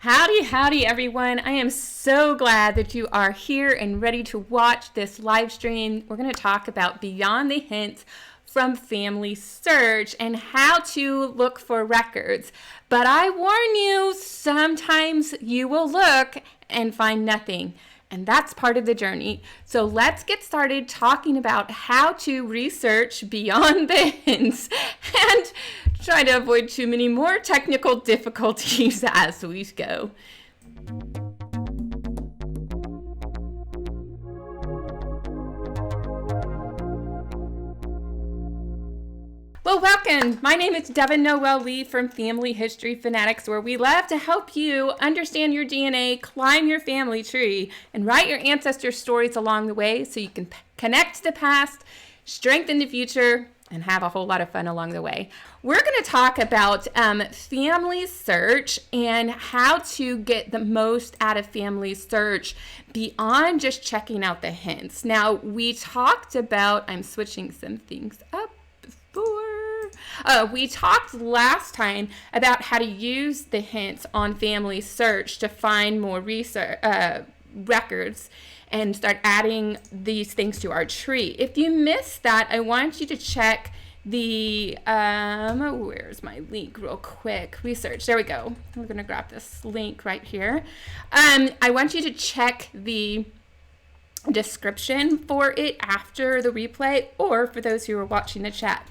Howdy, howdy, everyone. I am so glad that you are here and ready to watch this live stream. We're going to talk about Beyond the Hints from FamilySearch and how to look for records. But I warn you, sometimes you will look and find nothing. And that's part of the journey. So let's get started talking about how to research beyond the hints and try to avoid too many more technical difficulties as we go. Well, welcome. My name is Devin Noel Lee from Family History Fanatics, where we love to help you understand your DNA, climb your family tree, and write your ancestor stories along the way so you can connect to the past, strengthen the future, and have a whole lot of fun along the way. We're going to talk about FamilySearch and how to get the most out of FamilySearch beyond just checking out the hints. Now, we talked about, I'm switching some things up before. We talked last time about how to use the hints on FamilySearch to find more records and start adding these things to our tree. If you missed that, I want you to check the, where's my link real quick? Research, there we go. We're gonna grab this link right here. I want you to check the description for it after the replay or for those who are watching the chat.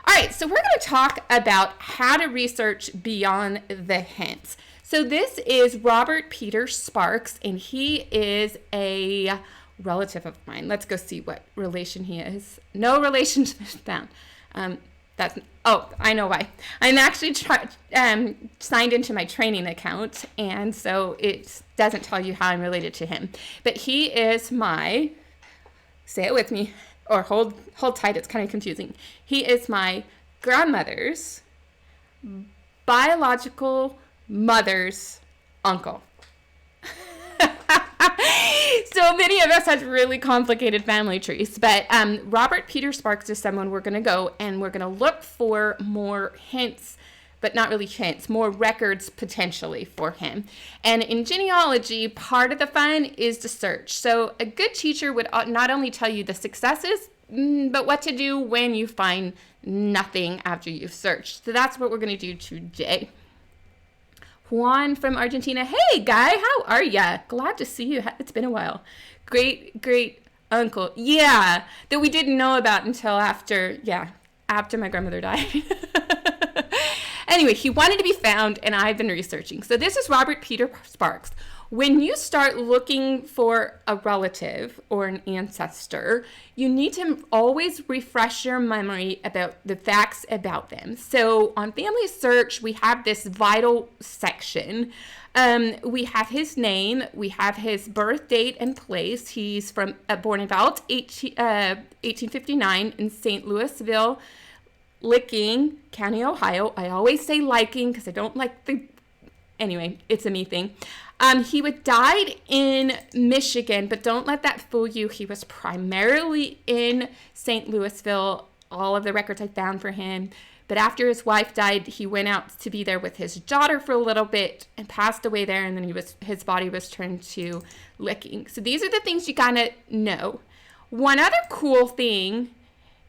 All right, so we're going to talk about how to research beyond the hints. So this is Robert Peter Sparks, and he is a relative of mine. Let's go see what relation he is. No relation found. I know why. I'm actually signed into my training account, and so it doesn't tell you how I'm related to him. But he is my, say it with me, or hold tight, it's kind of confusing. He is my grandmother's biological mother's uncle. So many of us have really complicated family trees, but Robert Peter Sparks is someone we're going to go and we're going to look for more hints, but not really hints, more records potentially for him. And in genealogy, part of the fun is to search. So a good teacher would not only tell you the successes, but what to do when you find nothing after you've searched. So that's what we're going to do today. Juan from Argentina. Hey, guy, how are ya? Glad to see you. It's been a while. Great uncle. Yeah, that we didn't know about until after my grandmother died. Anyway, he wanted to be found, and I've been researching. So this is Robert Peter Sparks. When you start looking for a relative or an ancestor, you need to always refresh your memory about the facts about them. So on FamilySearch, we have this vital section. We have his name, we have his birth date and place. He's born about 1859 in St. Louisville, Licking County, Ohio. I always say liking because I don't like anyway, it's a me thing. He died in Michigan, but don't let that fool you. He was primarily in St. Louisville, all of the records I found for him. But after his wife died, he went out to be there with his daughter for a little bit and passed away there, and then his body was turned to Licking. So these are the things you gotta know. One other cool thing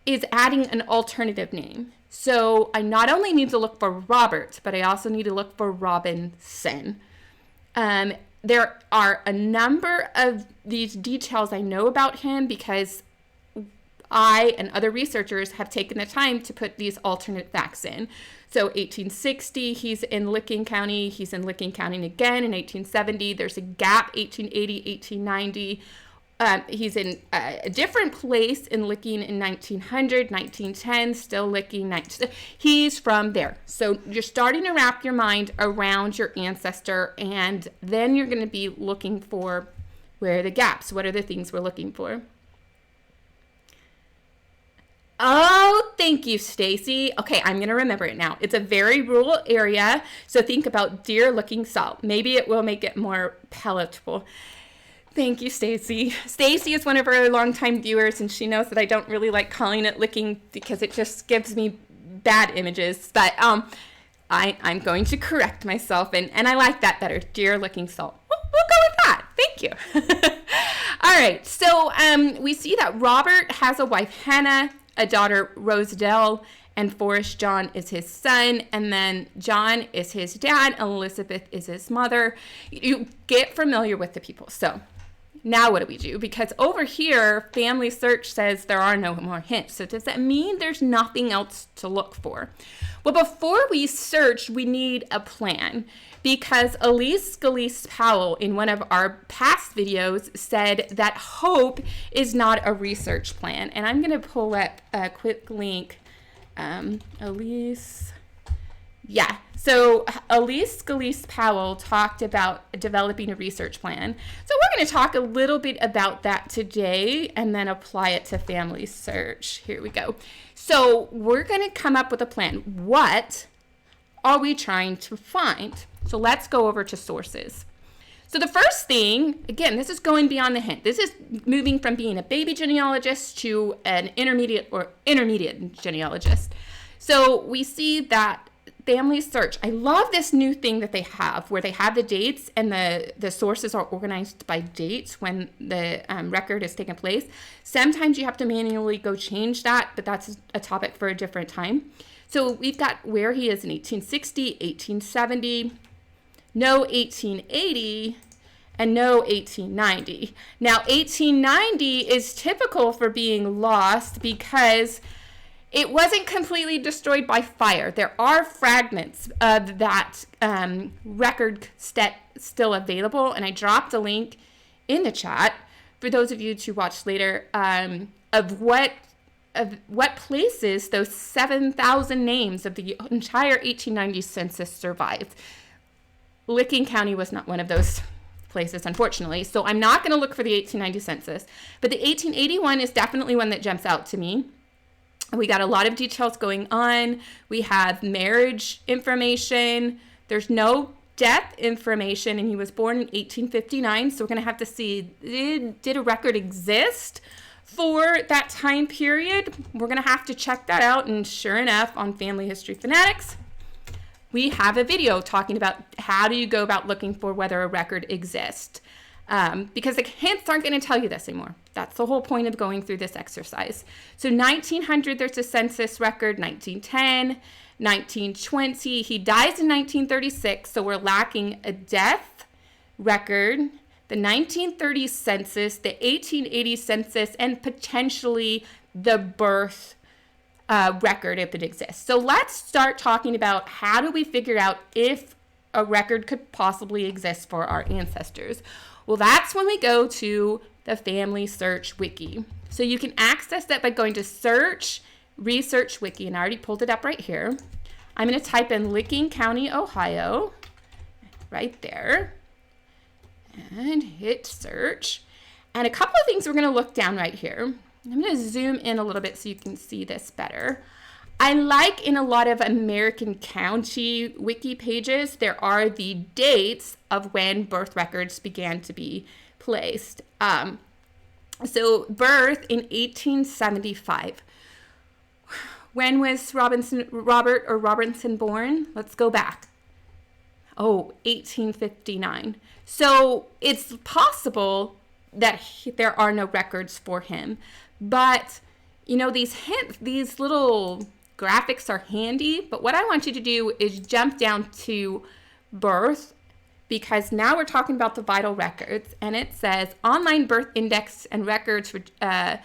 is adding an alternative name. So I not only need to look for Robert, but I also need to look for Robinson. There are a number of these details I know about him because I and other researchers have taken the time to put these alternate facts in. So 1860, he's in Licking County. He's in Licking County again in 1870. There's a gap, 1880, 1890. He's in a different place in Licking in 1900, 1910, still Licking. He's from there. So you're starting to wrap your mind around your ancestor, and then you're going to be looking for where are the gaps? What are the things we're looking for? Oh, thank you, Stacy. Okay, I'm going to remember it now. It's a very rural area, so think about deer-looking salt. Maybe it will make it more palatable. Thank you, Stacy. Stacy is one of our longtime viewers, and she knows that I don't really like calling it Licking because it just gives me bad images. But I'm going to correct myself, and I like that better. Dear looking salt. We'll go with that. Thank you. All right, so we see that Robert has a wife, Hannah, a daughter, Rosedale, and Forrest John is his son, and then John is his dad, Elizabeth is his mother. You get familiar with the people. So now what do we do? Because over here, Family Search says there are no more hints. So does that mean there's nothing else to look for? Well, before we search, we need a plan, because Elise Scalise Powell in one of our past videos said that hope is not a research plan. And I'm going to pull up a quick link. Elise Scalise Powell talked about developing a research plan. So we're going to talk a little bit about that today and then apply it to Family Search. Here we go. So we're going to come up with a plan. What are we trying to find? So let's go over to sources. So the first thing, again, this is going beyond the hint. This is moving from being a baby genealogist to an intermediate genealogist. So we see that Family Search, I love this new thing that they have where they have the dates and the sources are organized by dates when the record is taking place. Sometimes you have to manually go change that, but that's a topic for a different time. So we've got where he is in 1860, 1870, no 1880, and no 1890. Now 1890 is typical for being lost because it wasn't completely destroyed by fire. There are fragments of that record still available, and I dropped a link in the chat for those of you to watch later of what places those 7,000 names of the entire 1890 census survived. Licking County was not one of those places, unfortunately, so I'm not going to look for the 1890 census, but the 1881 is definitely one that jumps out to me. We got a lot of details going on. We have marriage information. There's no death information, and he was born in 1859, so we're going to have to see, did a record exist for that time period? We're going to have to check that out, and sure enough, on Family History Fanatics, we have a video talking about how do you go about looking for whether a record exists. Because the hints aren't going to tell you this anymore. That's the whole point of going through this exercise. So 1900, there's a census record, 1910, 1920. He dies in 1936, so we're lacking a death record, the 1930 census, the 1880 census, and potentially the birth record if it exists. So let's start talking about how do we figure out if a record could possibly exist for our ancestors. Well, that's when we go to the Family Search Wiki. So you can access that by going to Search Research Wiki, and I already pulled it up right here. I'm going to type in Licking County, Ohio, right there, and hit search. And a couple of things we're going to look down right here. I'm going to zoom in a little bit so you can see this better. I like in a lot of American county wiki pages, there are the dates of when birth records began to be placed. So birth in 1875. When was Robert Robinson born? Let's go back. 1859. So it's possible that there are no records for him. But, you know, these little graphics are handy, but what I want you to do is jump down to birth, because now we're talking about the vital records, and it says online birth index and records for the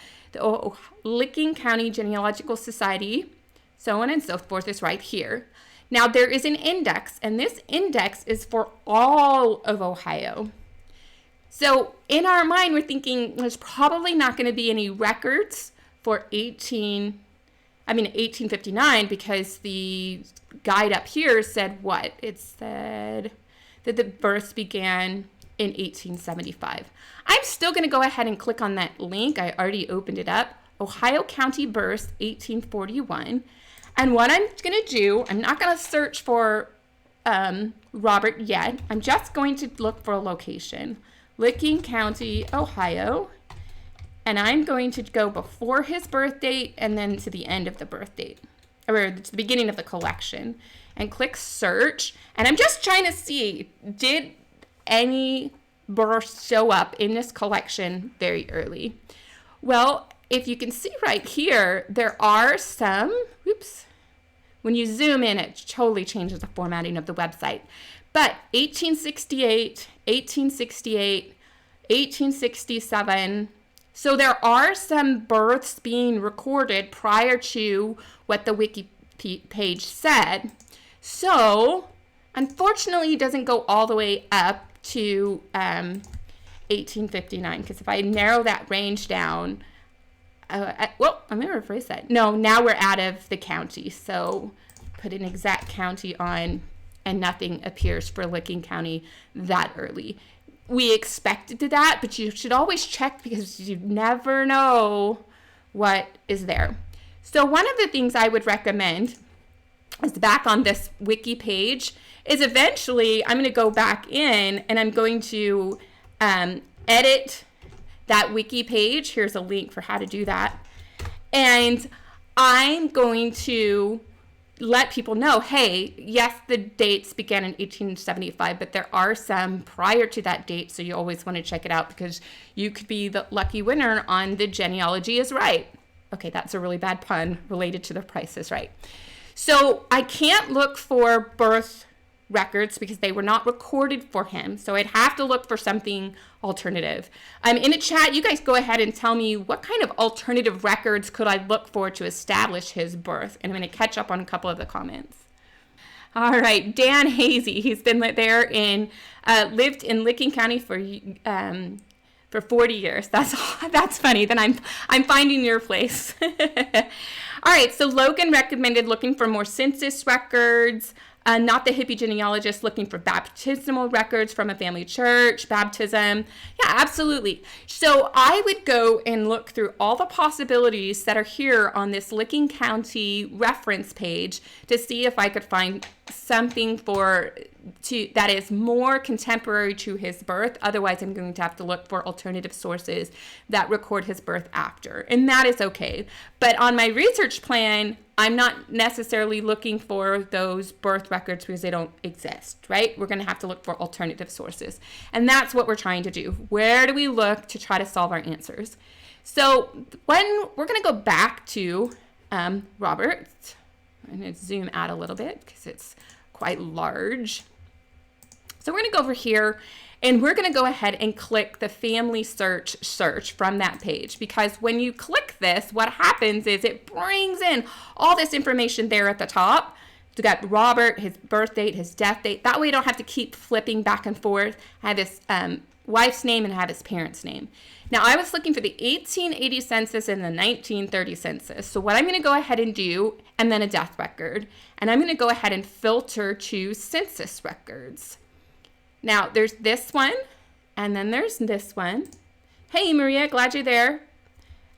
Licking County Genealogical Society, so on and so forth is right here. Now there is an index, and this index is for all of Ohio. So in our mind, we're thinking there's probably not going to be any records for 1859, because the guide up here said what? It said that the births began in 1875. I'm still going to go ahead and click on that link. I already opened it up. Ohio County births, 1841. And what I'm going to do, I'm not going to search for Robert yet. I'm just going to look for a location. Licking County, Ohio. And I'm going to go before his birth date and then to the end of the birth date. or the beginning of the collection, and click search. And I'm just trying to see, did any births show up in this collection very early? Well, if you can see right here, there are some, oops, when you zoom in, it totally changes the formatting of the website. But 1868, 1868, 1867, so there are some births being recorded prior to what the wiki page said. So, unfortunately, it doesn't go all the way up to 1859, because if I narrow that range down, well, I'm going to rephrase that. No, now we're out of the county, so put an exact county on, and nothing appears for Licking County that early. We expected that, but you should always check because you never know what is there. So one of the things I would recommend is back on this wiki page is eventually I'm going to go back in and I'm going to edit that wiki page. Here's a link for how to do that. And I'm going to let people know, hey, yes, the dates began in 1875, but there are some prior to that date, so you always want to check it out because you could be the lucky winner on the Genealogy is Right. Okay, that's a really bad pun related to the Price is Right. So I can't look for birth records because they were not recorded for him, so I'd have to look for something alternative. In the chat, you guys go ahead and tell me what kind of alternative records could I look for to establish his birth, and I'm going to catch up on a couple of the comments. All right, Dan Hazy, he's been there in lived in Licking County for 40 years. That's funny. Then I'm finding your place. All right, so Logan recommended looking for more census records. Not the hippie genealogist, looking for baptismal records from a family church, baptism. Yeah, absolutely. So I would go and look through all the possibilities that are here on this Licking County reference page to see if I could find something that is more contemporary to his birth. Otherwise, I'm going to have to look for alternative sources that record his birth after, and that is okay. But on my research plan, I'm not necessarily looking for those birth records because they don't exist, right? We're going to have to look for alternative sources. And that's what we're trying to do. Where do we look to try to solve our answers? So when we're going to go back to Robert, I'm going to zoom out a little bit because it's quite large. So we're going to go over here and we're going to go ahead and click the FamilySearch search from that page, because when you click this, what happens is it brings in all this information there at the top. You got Robert, his birth date, his death date. That way you don't have to keep flipping back and forth. I have his wife's name and I have his parents' name. Now I was looking for the 1880 census and the 1930 census. So what I'm going to go ahead and do, and then a death record, and I'm going to go ahead and filter to census records. Now, there's this one, and then there's this one. Hey, Maria, glad you're there.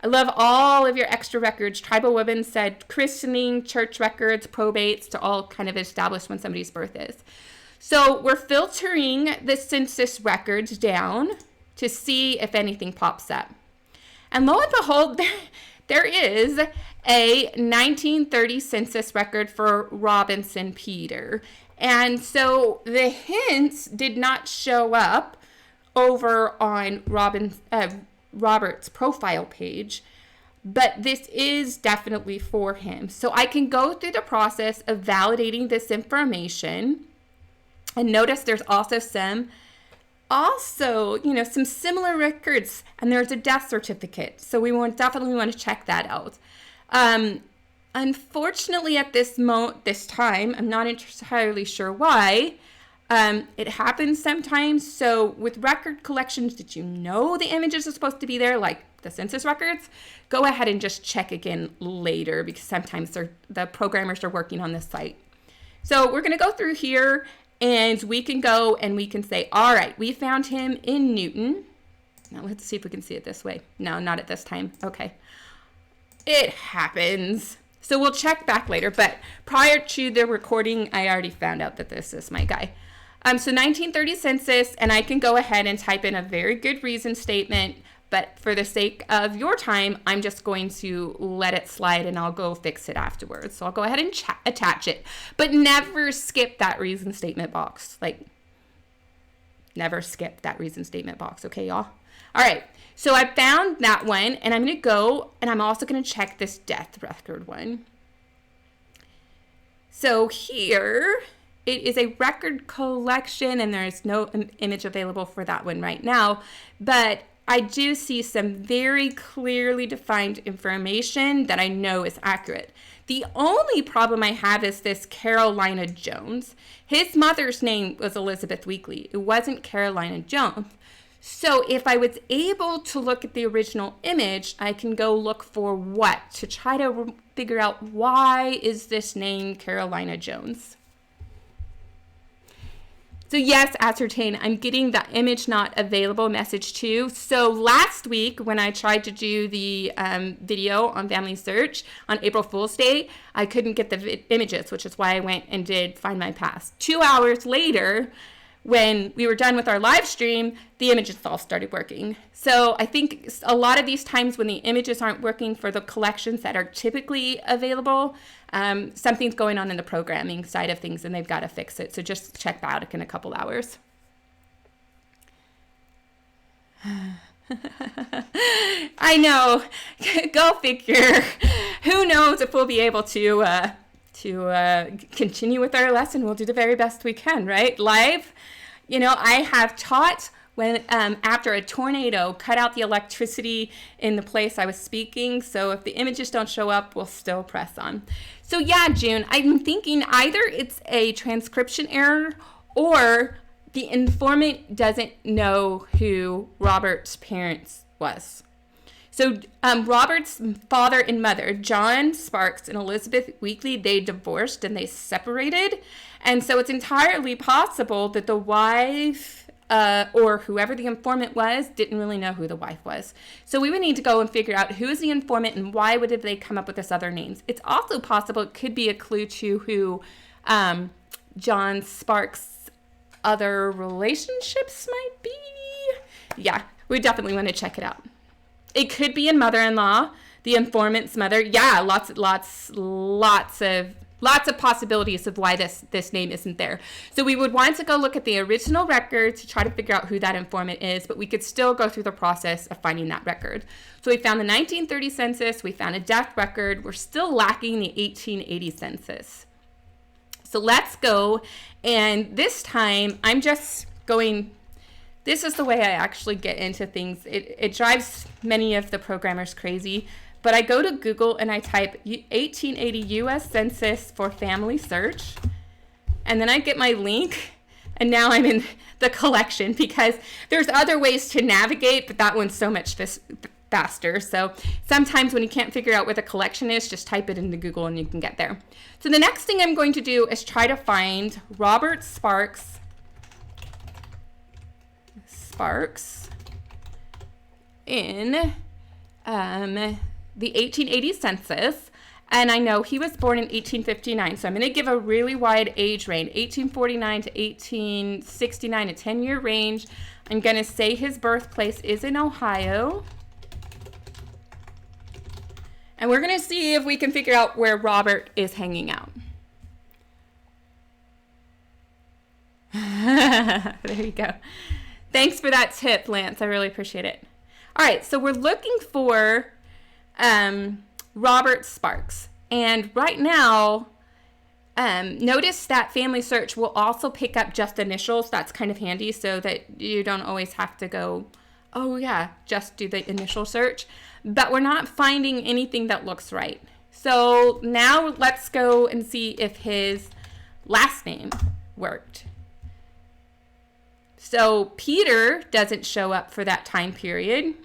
I love all of your extra records. Tribal Women said christening, church records, probates to all kind of establish when somebody's birth is. So we're filtering the census records down to see if anything pops up. And lo and behold, there is a 1930 census record for Robinson Peter. And so the hints did not show up over on Robert's profile page, but this is definitely for him. So I can go through the process of validating this information. And notice there's also some similar records, and there's a death certificate. So we definitely want to check that out. Unfortunately, at this time, I'm not entirely sure why. It happens sometimes. So with record collections, did you know the images are supposed to be there, like the census records? Go ahead and just check again later, because sometimes the programmers are working on this site. So we're going to go through here, and we can go and we can say, all right, we found him in Newton. Now let's see if we can see it this way. No, not at this time. Okay. It happens. So we'll check back later, but prior to the recording, I already found out that this is my guy. So 1930 census, and I can go ahead and type in a very good reason statement, but for the sake of your time, I'm just going to let it slide and I'll go fix it afterwards. So I'll go ahead and attach it, but never skip that reason statement box. Like, never skip that reason statement box. Okay, y'all? All right. So I found that one, and I'm going to go, and I'm also going to check this death record one. So here, it is a record collection, and there is no image available for that one right now, but I do see some very clearly defined information that I know is accurate. The only problem I have is this Carolina Jones. His mother's name was Elizabeth Weekly. It wasn't Carolina Jones. So if I was able to look at the original image, I can go look for what to try to figure out why is this name Carolina Jones. So yes, ascertain, I'm getting the image not available message too. So last week when I tried to do the video on Family Search on April Fool's Day, I couldn't get the images, which is why I went and did Find My Past. 2 hours later, when we were done with our live stream, the images all started working. So I think a lot of these times when the images aren't working for the collections that are typically available, something's going on in the programming side of things and they've got to fix it. So just check that out in a couple hours. I know. Go figure. Who knows if we'll be able to continue with our lesson. We'll do the very best we can, right? Live. You know, I have taught when after a tornado cut out the electricity in the place I was speaking. So if the images don't show up, we'll still press on. So yeah, June, I'm thinking either it's a transcription error or the informant doesn't know who Robert's parents was. So Robert's father and mother, John Sparks and Elizabeth Weekly, they divorced and they separated. And so it's entirely possible that the wife or whoever the informant was didn't really know who the wife was. So we would need to go and figure out who is the informant and why would they come up with this other names. It's also possible it could be a clue to who John Sparks' other relationships might be. Yeah, we definitely want to check it out. It could be a mother-in-law, the informant's mother. Yeah, lots of possibilities of why this name isn't there. So we would want to go look at the original record to try to figure out who that informant is, but we could still go through the process of finding that record. So we found the 1930 census, we found a death record, we're still lacking the 1880 census. So let's go, and this time I'm just going, this is the way I actually get into things. It drives many of the programmers crazy. But I go to Google and I type 1880 U.S. Census for Family Search. And then I get my link. And now I'm in the collection because there's other ways to navigate, but that one's so much faster. So sometimes when you can't figure out where the collection is, just type it into Google and you can get there. So the next thing I'm going to do is try to find Robert Sparks in the 1880 census, and I know he was born in 1859, so I'm going to give a really wide age range, 1849 to 1869, a 10-year range. I'm going to say his birthplace is in Ohio, and we're going to see if we can figure out where Robert is hanging out. There you go. Thanks for that tip, Lance. I really appreciate it. All right, so we're looking for Robert Sparks. And right now, notice that Family Search will also pick up just initials. That's kind of handy so that you don't always have to go, oh yeah, just do the initial search. But we're not finding anything that looks right. So now let's go and see if his last name worked. So Peter doesn't show up for that time period.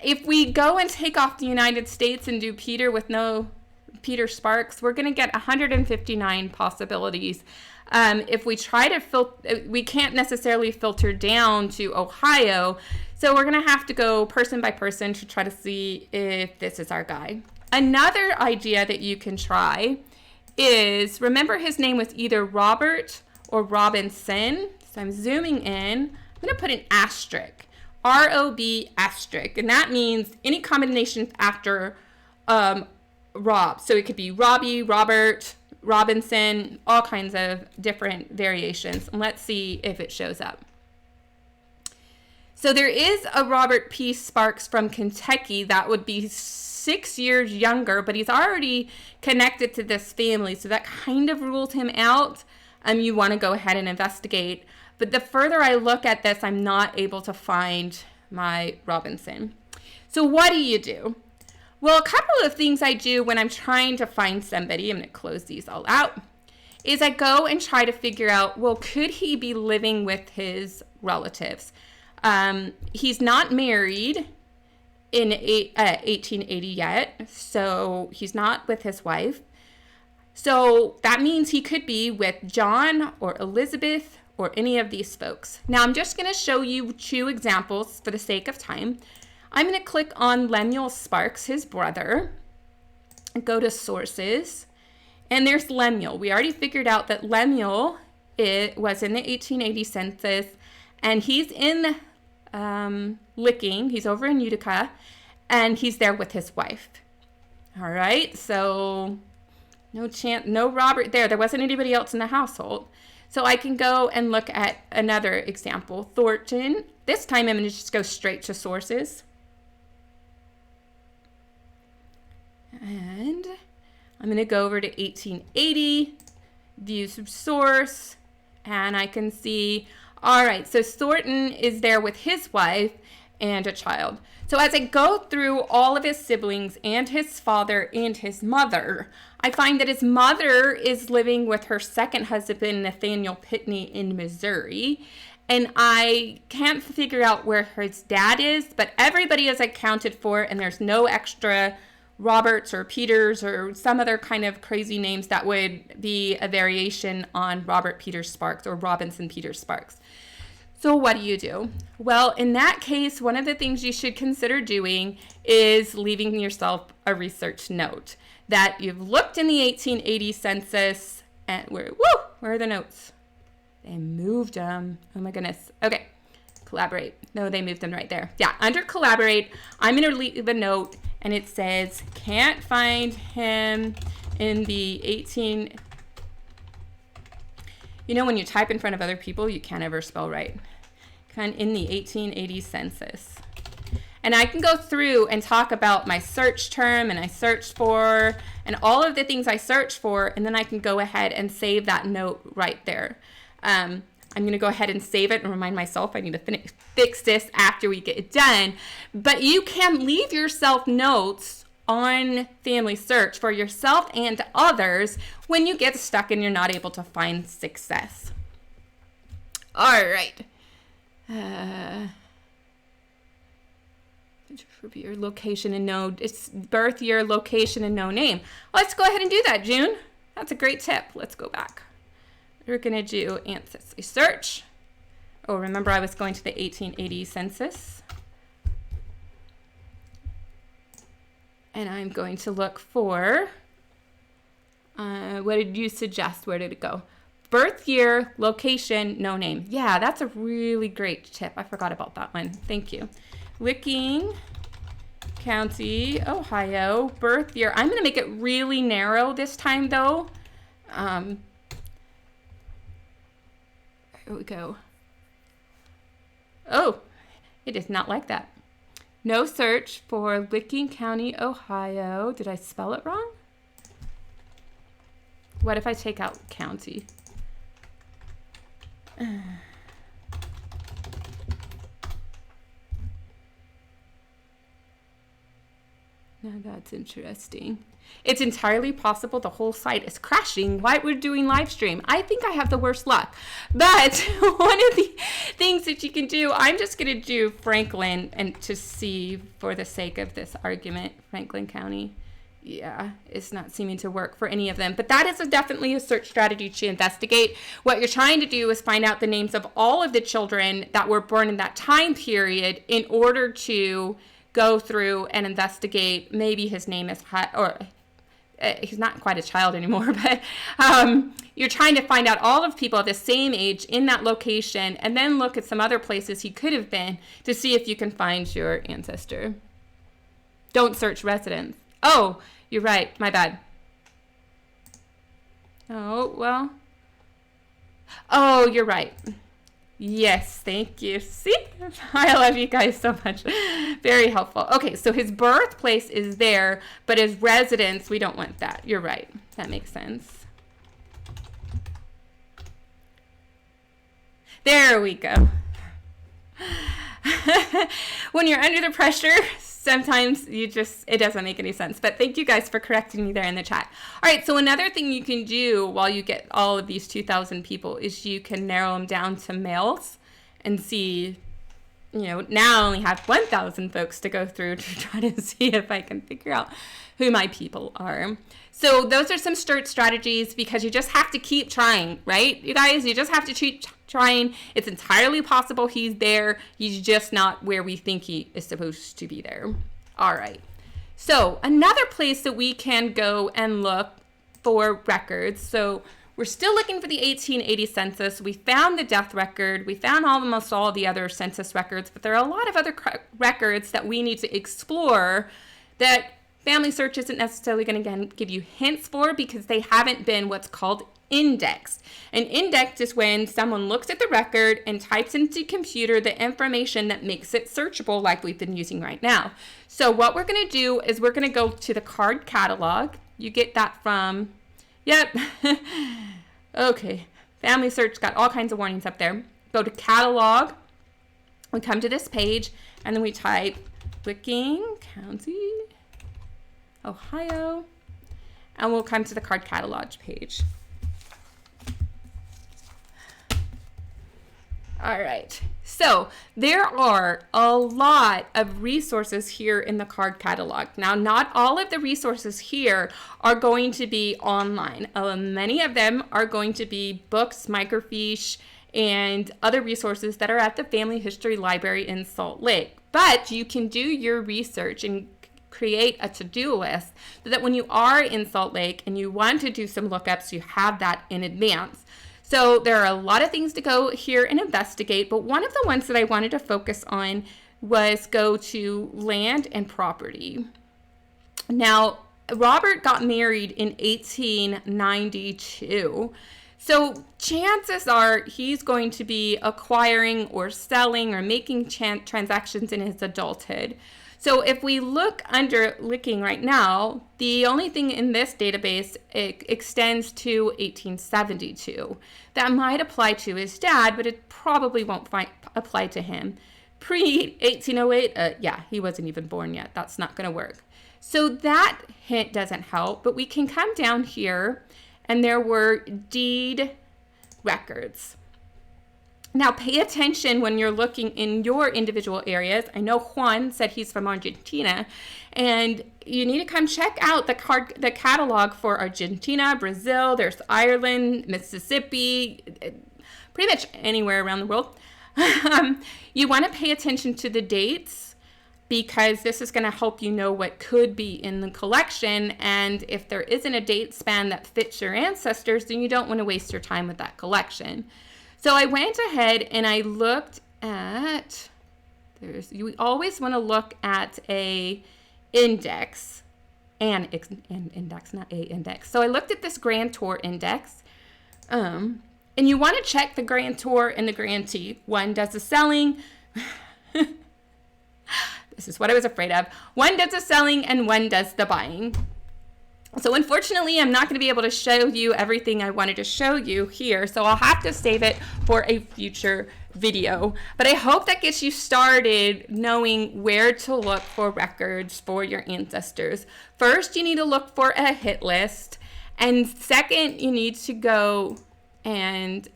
If we go and take off the United States and do Peter with no Peter Sparks, we're going to get 159 possibilities. If we try to filter, we can't necessarily filter down to Ohio. So we're going to have to go person by person to try to see if this is our guy. Another idea that you can try is, remember his name was either Robert or Robinson. So I'm zooming in. I'm going to put an asterisk. R-O-B asterisk. And that means any combinations after Rob. So it could be Robbie, Robert, Robinson, all kinds of different variations. And let's see if it shows up. So there is a Robert P. Sparks from Kentucky that would be 6 years younger, but he's already connected to this family. So that kind of rules him out. You want to go ahead and investigate. But the further I look at this, I'm not able to find my Robinson. So what do? Well, a couple of things I do when I'm trying to find somebody, I'm going to close these all out, is I go and try to figure out, well, could he be living with his relatives? He's not married in 1880 yet, so he's not with his wife. So that means he could be with John or Elizabeth or any of these folks. Now I'm just going to show you 2 examples for the sake of time. I'm going to click on Lemuel Sparks, his brother, and go to sources. And there's Lemuel. We already figured out that Lemuel was in the 1880 census, and he's in Licking. He's over in Utica, and he's there with his wife. All right, so no Robert there. There wasn't anybody else in the household. So I can go and look at another example. Thornton. This time I'm going to just go straight to sources. And I'm going to go over to 1880, view source, and I can see, all right, so Thornton is there with his wife and a child. So as I go through all of his siblings and his father and his mother, I find that his mother is living with her second husband, Nathaniel Pitney, in Missouri. And I can't figure out where his dad is, but everybody is accounted for, and there's no extra Roberts or Peters or some other kind of crazy names that would be a variation on Robert Peter Sparks or Robinson Peter Sparks. So what do? Well, in that case, one of the things you should consider doing is leaving yourself a research note that you've looked in the 1880 census and where are the notes? They moved them. Oh my goodness. Okay. Collaborate. No, they moved them right there. Yeah. Under collaborate, I'm going to leave a note and it says, can't find him in the 18. You know, when you type in front of other people, you can't ever spell right. In the 1880 census. And I can go through and talk about my search term and I searched for and all of the things I searched for, and then I can go ahead and save that note right there. I'm going to go ahead and save it and remind myself I need to fix this after we get it done. But you can leave yourself notes on FamilySearch for yourself and others when you get stuck and you're not able to find success. All right. Your location and no, it's birth year, location, and no name. Let's go ahead and do that, June. That's a great tip. Let's go back. We're going to do ancestry search. Oh, remember I was going to the 1880 census. And I'm going to look for, what did you suggest? Where did it go? Birth year, location, no name. Yeah, that's a really great tip. I forgot about that one. Thank you. Licking County, Ohio, birth year. I'm going to make it really narrow this time, though. Here we go. Oh, it is not like that. No search for Licking County, Ohio. Did I spell it wrong? What if I take out county? Now that's interesting. It's entirely possible the whole site is crashing while we're doing live stream. I think I have the worst luck. But one of the things that you can do, I'm just going to do Franklin and to see for the sake of this argument, Franklin County. Yeah, it's not seeming to work for any of them. But that is definitely a search strategy to investigate. What you're trying to do is find out the names of all of the children that were born in that time period in order to go through and investigate. Maybe his name is, or he's not quite a child anymore, but, you're trying to find out all of people of the same age in that location, and then look at some other places he could have been to see if you can find your ancestor. Don't search residence. Oh, you're right. My bad. Oh, well. Oh, you're right. Yes, thank you. See? I love you guys so much. Very helpful. Okay, so his birthplace is there, but his residence, we don't want that. You're right. That makes sense. There we go. When you're under the pressure, sometimes it doesn't make any sense. But thank you guys for correcting me there in the chat. All right, so another thing you can do while you get all of these 2,000 people is you can narrow them down to males and see, now I only have 1,000 folks to go through to try to see if I can figure out who my people are. So those are some strategies, because you just have to keep trying, right? You guys, you just have to keep trying. It's entirely possible he's there. He's just not where we think he is supposed to be there. All right. So another place that we can go and look for records. So we're still looking for the 1880 census. We found the death record. We found almost all the other census records, but there are a lot of other records that we need to explore that FamilySearch isn't necessarily going to give you hints for, because they haven't been what's called indexed. An index is when someone looks at the record and types into the computer the information that makes it searchable, like we've been using right now. So what we're going to do is we're going to go to the card catalog. You get that from, yep. Okay. FamilySearch got all kinds of warnings up there. Go to catalog. We come to this page, and then we type Licking County, Ohio, and we'll come to the card catalog page. All right, so there are a lot of resources here in the card catalog. Now, not all of the resources here are going to be online. Many of them are going to be books, microfiche, and other resources that are at the Family History Library in Salt Lake. But you can do your research and create a to-do list so that when you are in Salt Lake and you want to do some lookups, you have that in advance. So there are a lot of things to go here and investigate, but one of the ones that I wanted to focus on was go to land and property. Now, Robert got married in 1892. So chances are he's going to be acquiring or selling or making transactions in his adulthood. So if we look under Licking right now, the only thing in this database, it extends to 1872. That might apply to his dad, but it probably won't apply to him. Pre-1808, yeah, he wasn't even born yet. That's not going to work. So that hint doesn't help, but we can come down here, and there were deed records. Now, pay attention when you're looking in your individual areas. I know Juan said he's from Argentina, and you need to come check out the catalog for Argentina, Brazil, there's Ireland, Mississippi, pretty much anywhere around the world. You want to pay attention to the dates, because this is going to help you know what could be in the collection, and if there isn't a date span that fits your ancestors, then you don't want to waste your time with that collection. So I went ahead and I looked at, you always want to look at an index, not a index. So I looked at this grantor index, and you want to check the grantor and the grantee. One does the selling. This is what I was afraid of. One does the selling and one does the buying. So unfortunately, I'm not going to be able to show you everything I wanted to show you here, so I'll have to save it for a future video. But I hope that gets you started knowing where to look for records for your ancestors. First, you need to look for a hit list. And second, you need to go and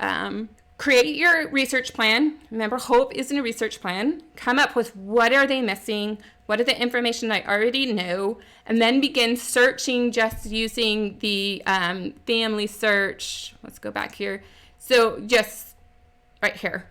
create your research plan. Remember, hope isn't a research plan. Come up with what are they missing, what are the information I already know, and then begin searching just using the FamilySearch. Let's go back here. So just right here.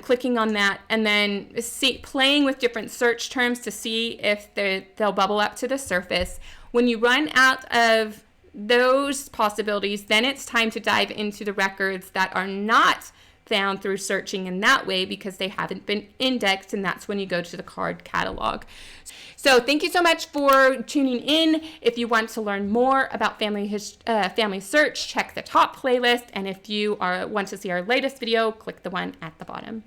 Clicking on that, and then playing with different search terms to see if they'll bubble up to the surface. When you run out of those possibilities, then it's time to dive into the records that are not found through searching in that way because they haven't been indexed, and that's when you go to the card catalog. So thank you so much for tuning in. If you want to learn more about family search, check the top playlist, and if you want to see our latest video, click the one at the bottom.